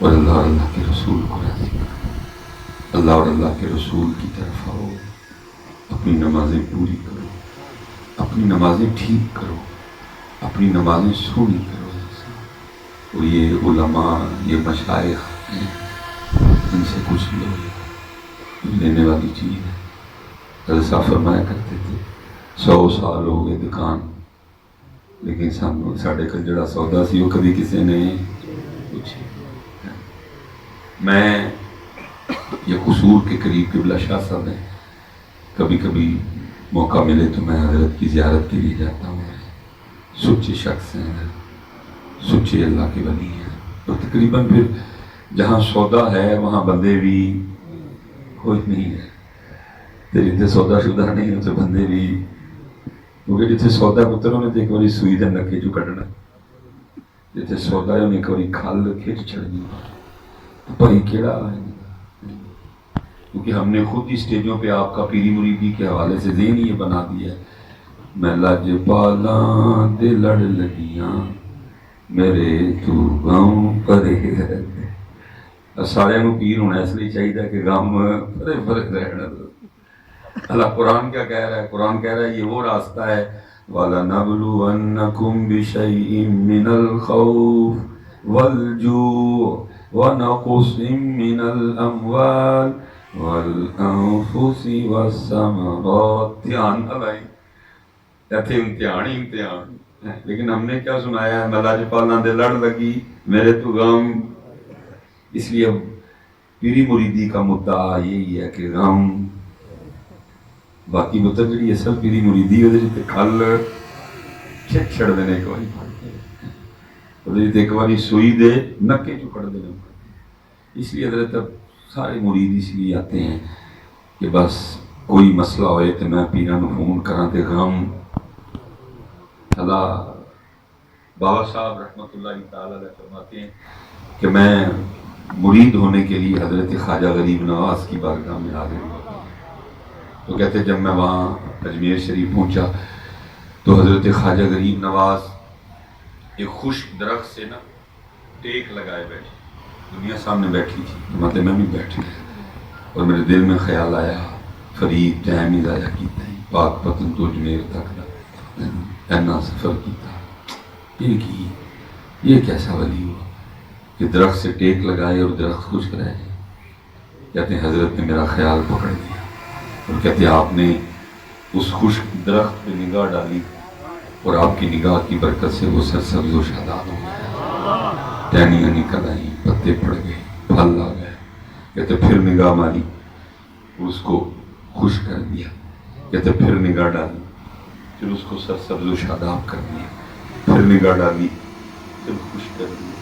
اور اللہ کے رسول کو راضی کرو. اللہ اور اللہ کے رسول کی طرف آؤ. اپنی نمازیں پوری کرو, اپنی نمازیں ٹھیک کرو, اپنی نمازیں سونی کرو. اور یہ علماء یہ مشائخ ہیں ان سے کچھ لو, لینے والی چیز ہے. حضرت صاحب فرمایا کرتے تھے 100 سال ہو گئے دکان لیکن ساڈے کل جڑا سودا سی وہ کبھی کسی نے پوچھے. میں یہ قصور کے قریب قبلہ شاہ صاحب ہیں, کبھی کبھی موقع ملے تو میں حضرت کی زیارت کے لیے جاتا ہوں. سچے شخص ہیں, سچے اللہ کے ولی ہیں. اور تقریباً پھر جہاں سودا ہے وہاں بندے بھی کوئی نہیں ہے. جتنے سودا شدہ نہیں اتنے بندے بھی, کیونکہ جتنے سودا پتر انہیں تو ایک باری سوئی دے نکے چو کٹنا, جتنے سودا ہے انہیں ایک باری کھال کھچ چھڑنی. بھائی کیڑا ہے, کیونکہ ہم نے خود ہی اسٹیجوں پہ آپ کا پیری مریدی کے حوالے سے ذہن یہ بنا دیا ہے. میں لج پالاں دے لڑ لگیاں میرے تو غم پرے رہتے. سارے نو پیر ہونا اس لیے چاہیے کہ غم پرے پرے رہنا. اللہ قرآن کیا کہہ رہا ہے؟ قرآن کہہ رہا ہے یہ وہ راستہ ہے وَلَنَبْلُوَنَّكُمْ بِشَيْءٍ مِّنَ الْخَوْفِ وَالْجُوعِ وَنَقْصٍ مِّنَ الْأَمْوَالِ وَالْأَنفُسِ وَالثَّمَرَاتِ. دھیان نہ بھائی, ایتھے امتحان ہی امتحان. لیکن ہم نے کیا سنایا ہے؟ میں لج پالاں دے لڑ لگی میرے تو غم. اس لیے اب پیری مریدی کا مدعا یہی ہے کہ غم. باقی مطلب جی اصل پیری مریدی وہ کھل چھڑ دینے ایک باری ایک باری سوئی دے نکے چو کٹ دینے. اس لیے حضرت اب سارے مرید اس لیے آتے ہیں کہ بس کوئی مسئلہ ہوئے تو میں پیرا نو فون کراں تے غم. اللہ بابا صاحب رحمۃ اللہ تعالیٰ علیہ فرماتے ہیں کہ میں مرید ہونے کے لیے حضرت خواجہ غریب نواز کی بارگاہ میں حاضر ہوا. تو کہتے جب میں وہاں اجمیر شریف پہنچا تو حضرت خواجہ غریب نواز ایک خشک درخت سے نا ٹیک لگائے بیٹھے. دنیا سامنے بیٹھی تھی, مطلب میں بھی بیٹھ گیا اور میرے دل میں خیال آیا فرید ٹائم ہی ضائع کیتا ہے, پاک پتن تو اجمیر تک اینا سفر کیتا. یہ کیسا ولی ہوا کہ درخت سے ٹیک لگائے اور درخت خشک رہ جائے. کہتے ہیں حضرت نے میرا خیال پکڑ لیا اور کہتے ہیں آپ نے اس خشک درخت پہ نگاہ ڈالی اور آپ کی نگاہ کی برکت سے وہ سرسبز و شاداب ہو گیا. ٹہنیاں نکل آئیں, پتے پڑ گئے, پھل آ گئے. کہتے پھر نگاہ ماری اس کو خشک کر دیا. کہتے پھر نگاہ ڈالی پھر اس کو سرسبز و شاداب کر دیا. پھر نگاہ ڈالی پھر خشک کر دیا.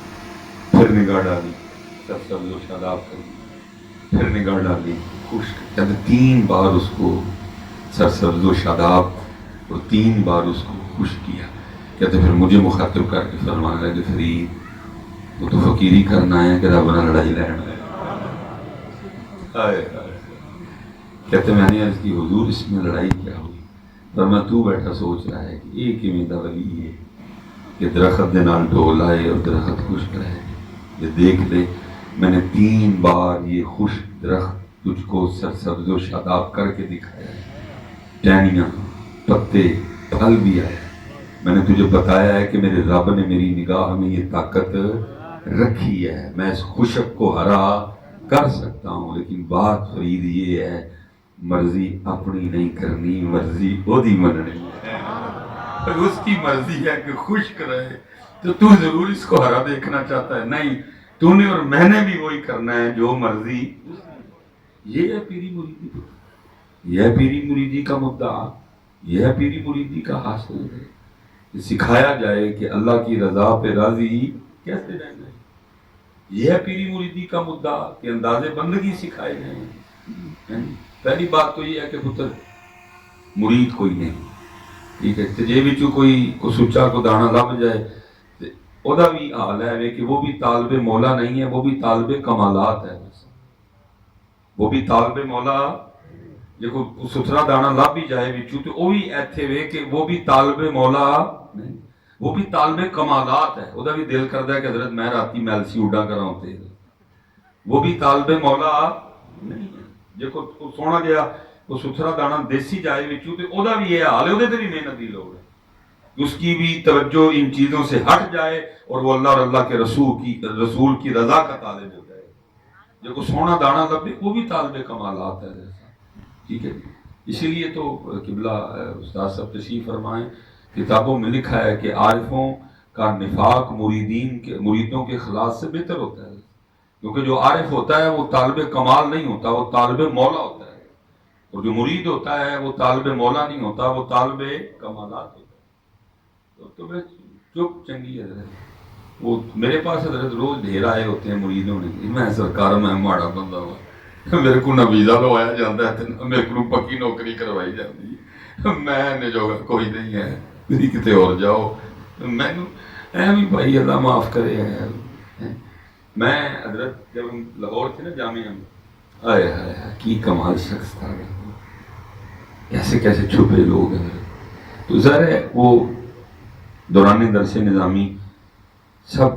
پھر نگاہ ڈالی سرسبز و شاداب کر دیا. پھر نگاہ ڈالی خشک. کہتے 3 بار اس کو سرسبز و شاداب اور 3 بار اس کو خشک کیا. کہتے پھر مجھے مخاطب کر کے فرمانے لگے فرید وہ تو فقیری کرنا ہے کہ رب نہ لڑائی لینا ہے. کہتے میں نے عرض کی حضور اس میں لڑائی کیا ہوئی؟ فرمایا تو بیٹھا سوچ رہا ہے کہ ایک ہی میں ولی ہے کہ درخت دے نال ڈول آئے اور درخت خشک رہے. یہ دیکھ لے میں نے 3 بار یہ خشک درخت تجھ کو سرسبز و شاداب کر کے دکھایا ہے. ٹہنیاں, پتے, پھل بھی آئے. میں نے تجھے بتایا ہے کہ میرے رب نے میری نگاہ میں یہ طاقت رکھی ہے, میں اس خشک کو ہرا کر سکتا ہوں. لیکن بات فرید یہ ہے مرضی اپنی نہیں کرنی, مرضی او دی مننی ہے. اس کی مرضی ہے کہ خشک رہے، تو ضرور اس کو ہرا دیکھنا چاہتا ہے؟ نہیں، تو نے اور میں نے بھی وہی کرنا ہے جو مرضی۔ یہ ہے پیری مریدی، یہ ہے پیری مریدی کا مدعا، یہ ہے پیری مریدی کا حاصل ہے کہ سکھایا جائے کہ اللہ کی رضا پہ راضی کیسے رہنا ہے۔ یہ ہے پیری مریدی کا مدعا کہ انداز بندگی سکھائے جائیں۔ پہلی بات تو یہ ہے کہ پتر مرید کوئی نہیں، ٹھیک ہے، تے جے وچوں کوئی سچا کو دانا لب جائے تے او دا بھی حال ہے کہ وہ بھی طالب مولا نہیں ہے، وہ بھی طالب کمالات ہے۔ وہ بھی طالب مولا، دیکھو ستھرا دانا لب بھی جائے وچوں تے او بھی ایتھے وے کہ وہ بھی طالب مولا نہیں، وہ بھی طالب کمالات ہے۔ او دا بھی دل کردا ہے کہ حضرت میں راتی میلسی اڈا کراں تے، وہ بھی طالب مولا نہیں ہے۔ دیکھو سونا جہا وہ ستھرا دانا دیسی جائے وچوں تے او دا بھی یہ حال ہے، اودے تے بھی محنت دی لوڑ ہے، اس کی بھی توجہ ان چیزوں سے ہٹ جائے اور وہ اللہ اور اللہ کے رسول کی رضا کا طالب ہو جائے۔ دیکھو سونا دانا لبے وہ بھی طالب کمالات ہے، ٹھیک ہے۔ اسی لیے تو قبلہ استاد صاحب تشریف فرمائیں، کتابوں میں لکھا ہے کہ عارفوں کا نفاق مریدوں کے خلاص سے بہتر ہوتا ہے، کیونکہ جو عارف ہوتا ہے وہ طالب کمال نہیں ہوتا، وہ طالب مولا ہوتا ہے، اور جو مرید ہوتا ہے وہ طالب مولا نہیں ہوتا، وہ طالب کمالات ہوتا ہے۔ تو میں چپ چنگی حضرت، وہ میرے پاس حضرت روز ڈھیر آئے ہوتے ہیں مریدوں نے، میں سرکار میں ماڑا بندہ ہوا، میرے کو نہ ویزا لوایا جاتا ہے تے میرے کو پکی نوکری کروائی جاتی ہے، میں نے جو کوئی نہیں ہے، میری کتے اور جاؤ، میں بھی بھائی اللہ معاف کرے ہے۔ میں حضرت جب ہم لاہور تھے نا جامعہ میں، آئے ہائے کی کمال شخص تھا، کیسے کیسے چھپے لوگ ہیں۔ تو ظاہر ہے وہ دوران درس نظامی سب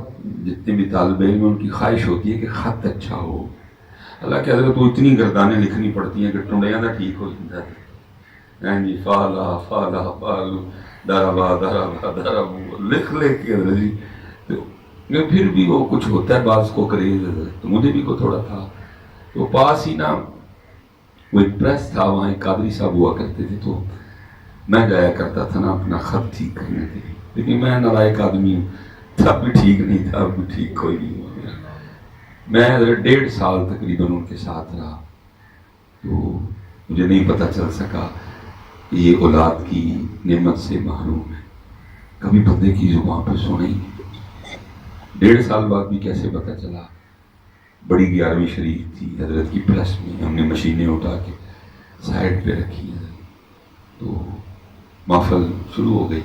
جتنے بھی طالب علم ان کی خواہش ہوتی ہے کہ خط اچھا ہو۔ اللہ کے حضرت وہ اتنی گردانیں لکھنی پڑتی ہیں کہ ٹنڈیاں دا ٹھیک ہو جاتا ہے، جی فالا فالا فالو دربا دربا دربو لکھ کے حضرت جی، تو پھر بھی وہ کچھ ہوتا ہے بعض کو کریز حضرت، تو مجھے بھی کو تھوڑا تھا۔ تو پاس ہی نا وہ ایک پریس تھا، وہاں ایک قادری صاحب ہوا کرتے تھے، تو میں جایا کرتا تھا نا اپنا خط ٹھیک کرنے کے لیے، لیکن میں نالائق آدمی ہوں، تب بھی ٹھیک نہیں تھا، اب بھی ٹھیک کوئی نہیں ہوا میرا۔ میں 1.5 سال تقریباً ان کے ساتھ رہا، تو مجھے نہیں پتہ چل سکا کہ یہ اولاد کی نعمت سے محروم ہے، کبھی بندے کی زبان پہ سنا ہی نہیں۔ 1.5 سال بعد بھی کیسے پتہ چلا؟ بڑی 11ویں شریف تھی حضرت کی پریس میں، ہم نے مشینیں اٹھا کے سائڈ پہ رکھی ہیں، تو محفل شروع ہو گئی۔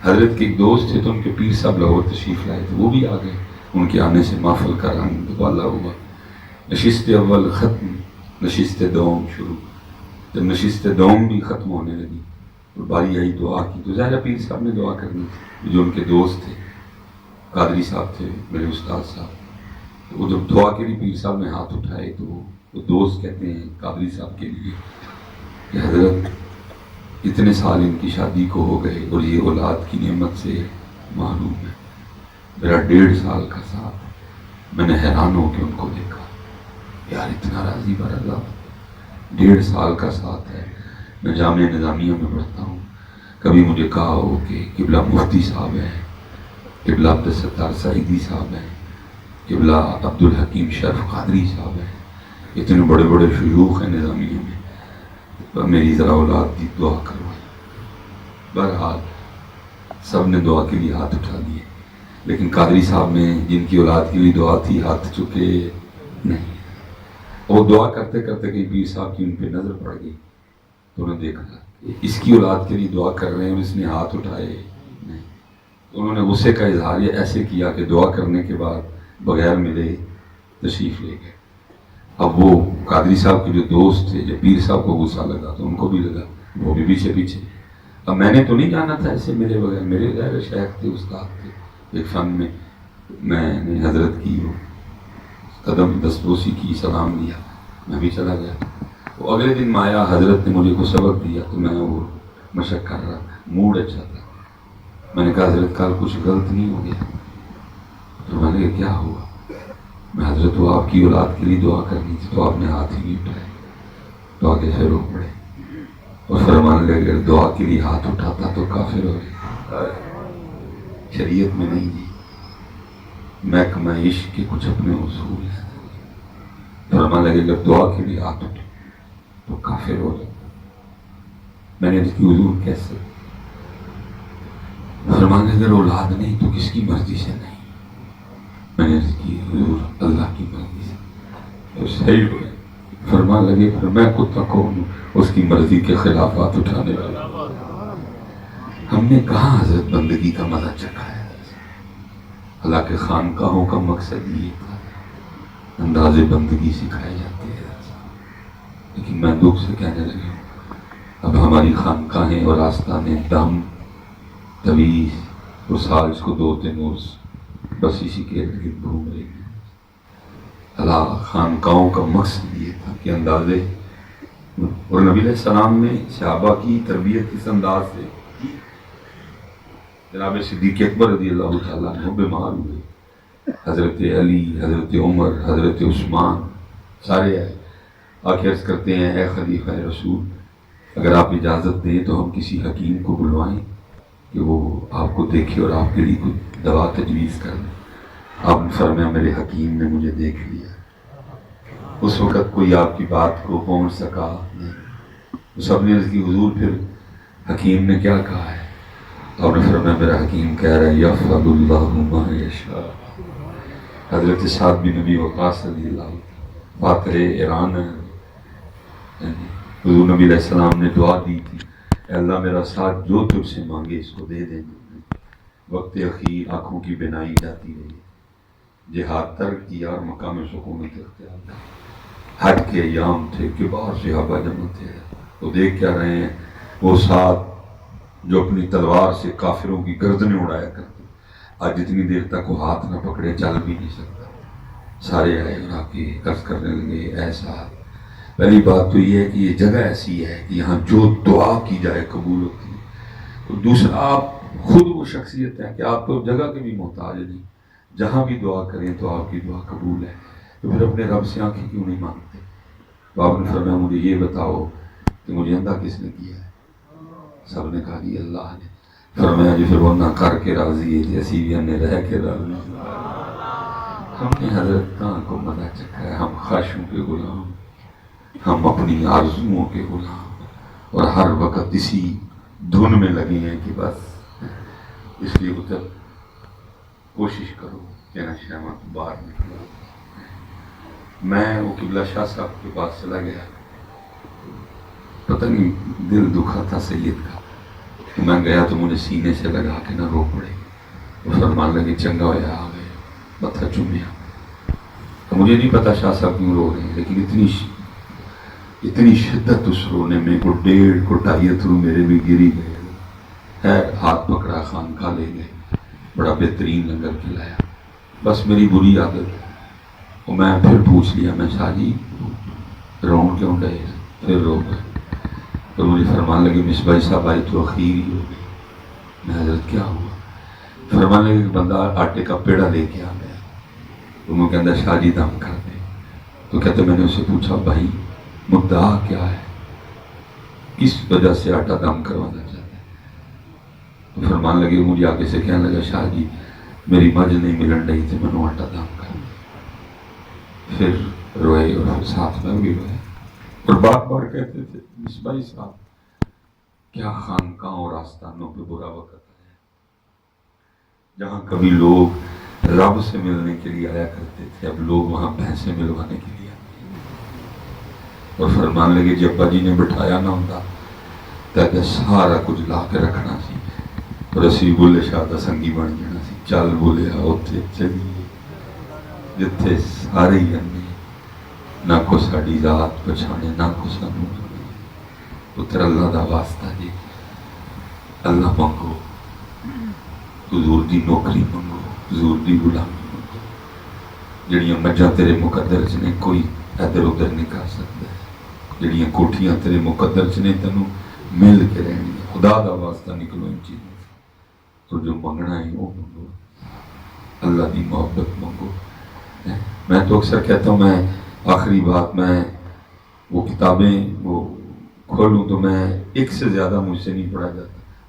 حضرت کے ایک دوست تھے تو ان کے پیر صاحب لاہور تشریف لائے تھے، وہ بھی آ گئے، ان کے آنے سے محفل کا رنگ دوبالا ہوا۔ نشست اول ختم، نشست دوم شروع، جب نشست دوم بھی ختم ہونے لگی تو باری آئی دعا کی، تو ظاہر پیر صاحب نے دعا کرنی تھی، جو ان کے دوست تھے قادری صاحب تھے میرے استاد صاحب، تو وہ جب دعا کے لیے پیر صاحب نے ہاتھ اٹھائے تو وہ دوست کہتے ہیں قادری صاحب کے لیے کہ حضرت اتنے سال ان کی شادی کو ہو گئے اور یہ اولاد کی نعمت سے معلوم ہے، میرا 1.5 سال کا ساتھ، میں نے حیران ہو کے ان کو دیکھا، یار اتنا راضی بر اللہ، 1.5 سال کا ساتھ ہے۔ میں جامعہ نظامیہ میں پڑھتا ہوں، کبھی مجھے کہا ہو کہ قبلہ مفتی صاحب ہیں، قبلہ عبدالستار سعیدی صاحب ہیں، قبلہ عبدالحکیم شرف قادری صاحب ہیں، اتنے بڑے بڑے شیوخ ہیں نظامیہ میں، میری ذرا اولاد کی دعا کروائی۔ بہرحال سب نے دعا کے لیے ہاتھ اٹھا دیے، لیکن قادری صاحب نے جن کی اولاد کے لیے دعا تھی ہاتھ چکے نہیں۔ وہ دعا کرتے کرتے کہ پیر صاحب کی ان پہ نظر پڑ گئی، تو انہوں نے دیکھا کہ اس کی اولاد کے لیے دعا کر رہے ہیں اور اس نے ہاتھ اٹھائے نہیں، تو انہوں نے غصے کا اظہار یہ ایسے کیا کہ دعا کرنے کے بعد بغیر ملے تشریف لے گئے۔ اب وہ قادری صاحب کے جو دوست تھے، جب پیر صاحب کو غصہ لگا تو ان کو بھی لگا، وہ بھی پیچھے پیچھے۔ اب میں نے تو نہیں جانا تھا ایسے میرے بغیر، میرے غیر شیخ تھے، استاد تھے ایک فن میں نے حضرت کی وہ قدم دستبوسی کی، سلام دیا، میں بھی چلا گیا۔ وہ اگلے دن آیا، حضرت نے مجھے کو سبق دیا، تو میں وہ مشق کر رہا تھا، موڈ اچھا تھا۔ میں نے کہا حضرت کل کچھ غلط نہیں ہو گیا؟ تو میں نے کہا کیا ہوا؟ میں حضرت وہ آپ کی اولاد کے لیے دعا کرنی تھی تو آپ نے ہاتھ ہی نہیں اٹھائے، تو آگے سے رو پڑے اور فرمانے لگے دعا کے لیے ہاتھ اٹھاتا تو کافر ہو گئے۔ شریعت میں نہیں جی، محکمہ عشق کے کچھ اپنے اصول ہیں. فرمانے لگے جب دعا کے لیے ہاتھ اٹھے تو کافر ہو جاتا. میں نے اس کی حضور کیسے؟ فرمانے اگر اولاد نہیں تو کس کی مرضی سے نہیں؟ میں نے اس کی حضور اللہ کی مرضی سے. تو صحیح ہوئے. فرمان لگے پھر میں کتا کون ہوں اس کی مرضی کے خلاف ہاتھ اٹھانے والا؟ ہم نے کہاں حضرت بندگی کا مزہ چکھا ہے؟ اللہ کے خانقاہوں کا مقصد یہ تھا انداز بندگی سکھائے جاتے ہیں. لیکن میں دکھ سے کہنے لگا اب ہماری خانقاہیں اور آستانیں دم تویز اور سالس کو 2-3 عرص بس اسی کے ارد گرد گھوم رہی ہیں. اللہ خانقاہوں کا مقصد یہ تھا کہ اندازے، اور نبی علیہ السلام نے صحابہ کی تربیت کس انداز سے. جناب صدیق اکبر رضی اللہ تعالیٰ عنہ بیمار ہوئے، حضرت علی، حضرت عمر، حضرت عثمان سارے آئے. آخر عرض کرتے ہیں اے خلیفہ رسول اگر آپ اجازت دیں تو ہم کسی حکیم کو بلوائیں کہ وہ آپ کو دیکھے اور آپ کے لیے کوئی دوا تجویز کر دیں. آپ نے فرمایا میرے حکیم نے مجھے دیکھ لیا. اس وقت کوئی آپ کی بات کو پہنچ سکا نہیں. سب نے عرض کی حضور پھر حکیم نے کیا کہا ہے؟ آپ نے فرمایا میرا حکیم کہہ رہا ہے یفعل اللہ ما یشاء. حضرت سعد بن نبی وقاص رضی اللہ فاتح ایران ہے. حضور نبی علیہ السلام نے دعا دی تھی اے اللہ میرا ساتھ جو تجھ سے مانگے اس کو دے دیں. وقت اخیر آنکھوں کی بینائی جاتی رہی، جہاد ترک کیا اور مقام سکونت اختیار کیا. حج کے ایام تھے کہ باہر صحابہ جمع تھے. تو دیکھ کیا رہے ہیں وہ ساتھ جو اپنی تلوار سے کافروں کی گردنیں اڑایا کرتے، آج جتنی دیر تک وہ ہاتھ نہ پکڑے چل بھی نہیں سکتا. سارے آئے اور آپ کی عرض کرنے لگے ایسا. پہلی بات تو یہ ہے کہ یہ جگہ ایسی ہے کہ یہاں جو دعا کی جائے قبول ہوتی ہے. تو دوسرا آپ خود وہ شخصیت ہے کہ آپ تو جگہ کے بھی محتاج نہیں، جہاں بھی دعا کریں تو آپ کی دعا قبول ہے. تو پھر اپنے رب سے آنکھیں کیوں نہیں مانگتے؟ تو آپ نے فرمایا مجھے یہ بتاؤ کہ مجھے اندھا کس نے کیا ہے؟ سب نے کہا جی اللہ نے. فرمایا جی پھر وہ نہ کر کے راضی ہے جیسی بھی ہم نے رہ کے راضی. ہم نے حضرت کہاں کو مزہ چکھا ہے؟ ہم خواہشوں کے غلام، ہم اپنی آرزوؤں کے غلام، اور ہر وقت اسی دھن میں لگے ہیں کہ بس اس لیے ادھر کوشش کرو کہ نہ شہمت باہر نکلا. میں وہ قبلہ شاہ صاحب کے پاس چلا گیا، پتہ نہیں دل دکھا تھا سید کا. میں گیا تو مجھے سینے سے لگا کہ نہ رو پڑے. وہ فرمان لگے چنگا ہویا آ گئے، متھا چومیا. مجھے نہیں پتا شاہ صاحب کیوں رو رہے ہیں، لیکن اتنی شدت اس رونے میں کو 1.5 اترو میرے بھی گری گئے. خیر ہاتھ پکڑا، خانقاہ لے گئے، بڑا بہترین لنگر کھلایا. بس میری بری عادت ہے اور میں پھر پوچھ لیا میں شاہ جی رون کیوں گئے؟ پھر رو گئے. تو مجھے فرمان لگے مصباح صاحب آئی تو اخیر ہی ہو گئی. میں حضرت کیا ہوا؟ فرمان لگے کہ بندہ آٹے کا پیڑا لے کے آ گیا. تو وہ کہتا شاہ جی دم کر دے. تو کہتے میں نے اسے پوچھا بھائی مدعا کیا ہے، کس وجہ سے آٹا دم کروانا چاہتا ہے؟ تو فرمان لگے مجھے آگے سے کہنے لگا شاہ جی میری مجھ نہیں ملن رہی تھی، میں نے آٹا دم کر دیا. پھر روئے اور پھر ساتھ میں بھی روئے اور بار بار کہتے تھے مصباح صاحب کیا خانقاہوں اور آستانوں پہ برا وقت ہے جہاں کبھی لوگ رب سے ملنے کے لیے آیا کرتے تھے، اب لوگ وہاں پیسے ملوانے کے لیے آتے ہیں. اور فرمان لگے جب ابا جی نے بٹھایا نہ ہوتا تو سارا کچھ لا کے رکھنا سی اور اسی بولے شاہ دا سنگی بن جانا سی. چل بولے اتنے چلیے جتھے سارے ہی انے نہ کو ساڑی ذات پچھانے نہ کو سانو پتر اللہ دا واسطہ جی اللہ مانگو، حضور دی نوکری مانگو، حضور دی غلامی مانگو. جڑیاں مجھاں تیرے مقدر چ نے کوئی ادھر ادھر نہیں کر سکتا، جڑیاں کوٹھیاں تیرے مقدر چ نے تینوں مل کے رہنی. خدا دا واسطہ نکلو ان چیزوں سے، اور جو منگنا ہے وہ مانگو، اللہ دی محبت مانگو. میں تو اکثر کہتا ہوں میں آخری بات میں وہ کتابیں وہ کھولوں تو میں ایک سے زیادہ مجھ سے نہیں پڑھا جاتا،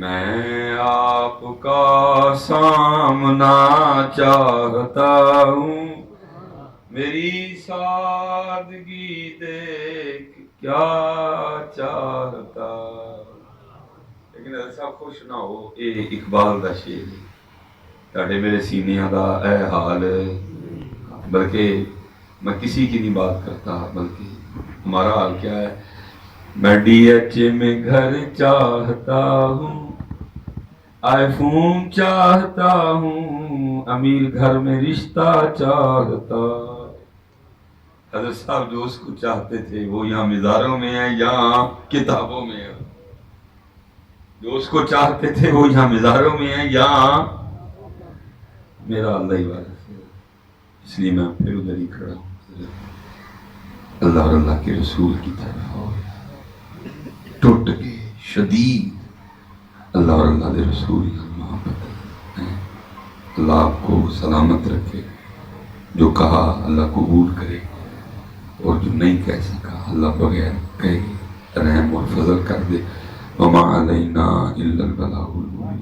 میں آپ کا سامنا چاہتا ہوں، میری سادگی دیکھ کیا چاہتا. لیکن حضرت صاحب خوش نہ ہو، اے اقبال دا شعر ہے، تاڑے میرے سینیاں دا اے حال ہے. بلکہ میں کسی کی نہیں بات کرتا، بلکہ ہمارا حال کیا ہے. میں ڈی ایچ اے میں گھر چاہتا ہوں، آئی فون چاہتا ہوں، امیر گھر میں رشتہ چاہتا. حضرت صاحب جو اس کو چاہتے تھے وہ یہاں مزاروں میں ہے یا کتابوں میں ہے؟ جو اس کو چاہتے تھے وہ یہاں مزاروں میں ہے یا میرا اللہ ہی وارث ہے. اس لیے میں پھر ادھر ہی کھڑا ہوں. اللہ اور اللہ کے رسول کی طرف ہو ٹوٹ کے شدید اللہ اور اللہ کے رسول کی محبت ہے. اللہ آپ کو سلامت رکھے. جو کہا اللہ قبول کرے، اور جو نہیں کہہ سکا اللہ بغیر کہے رحم اور فضل کر دے. وما علینا الا البلاغ المبین.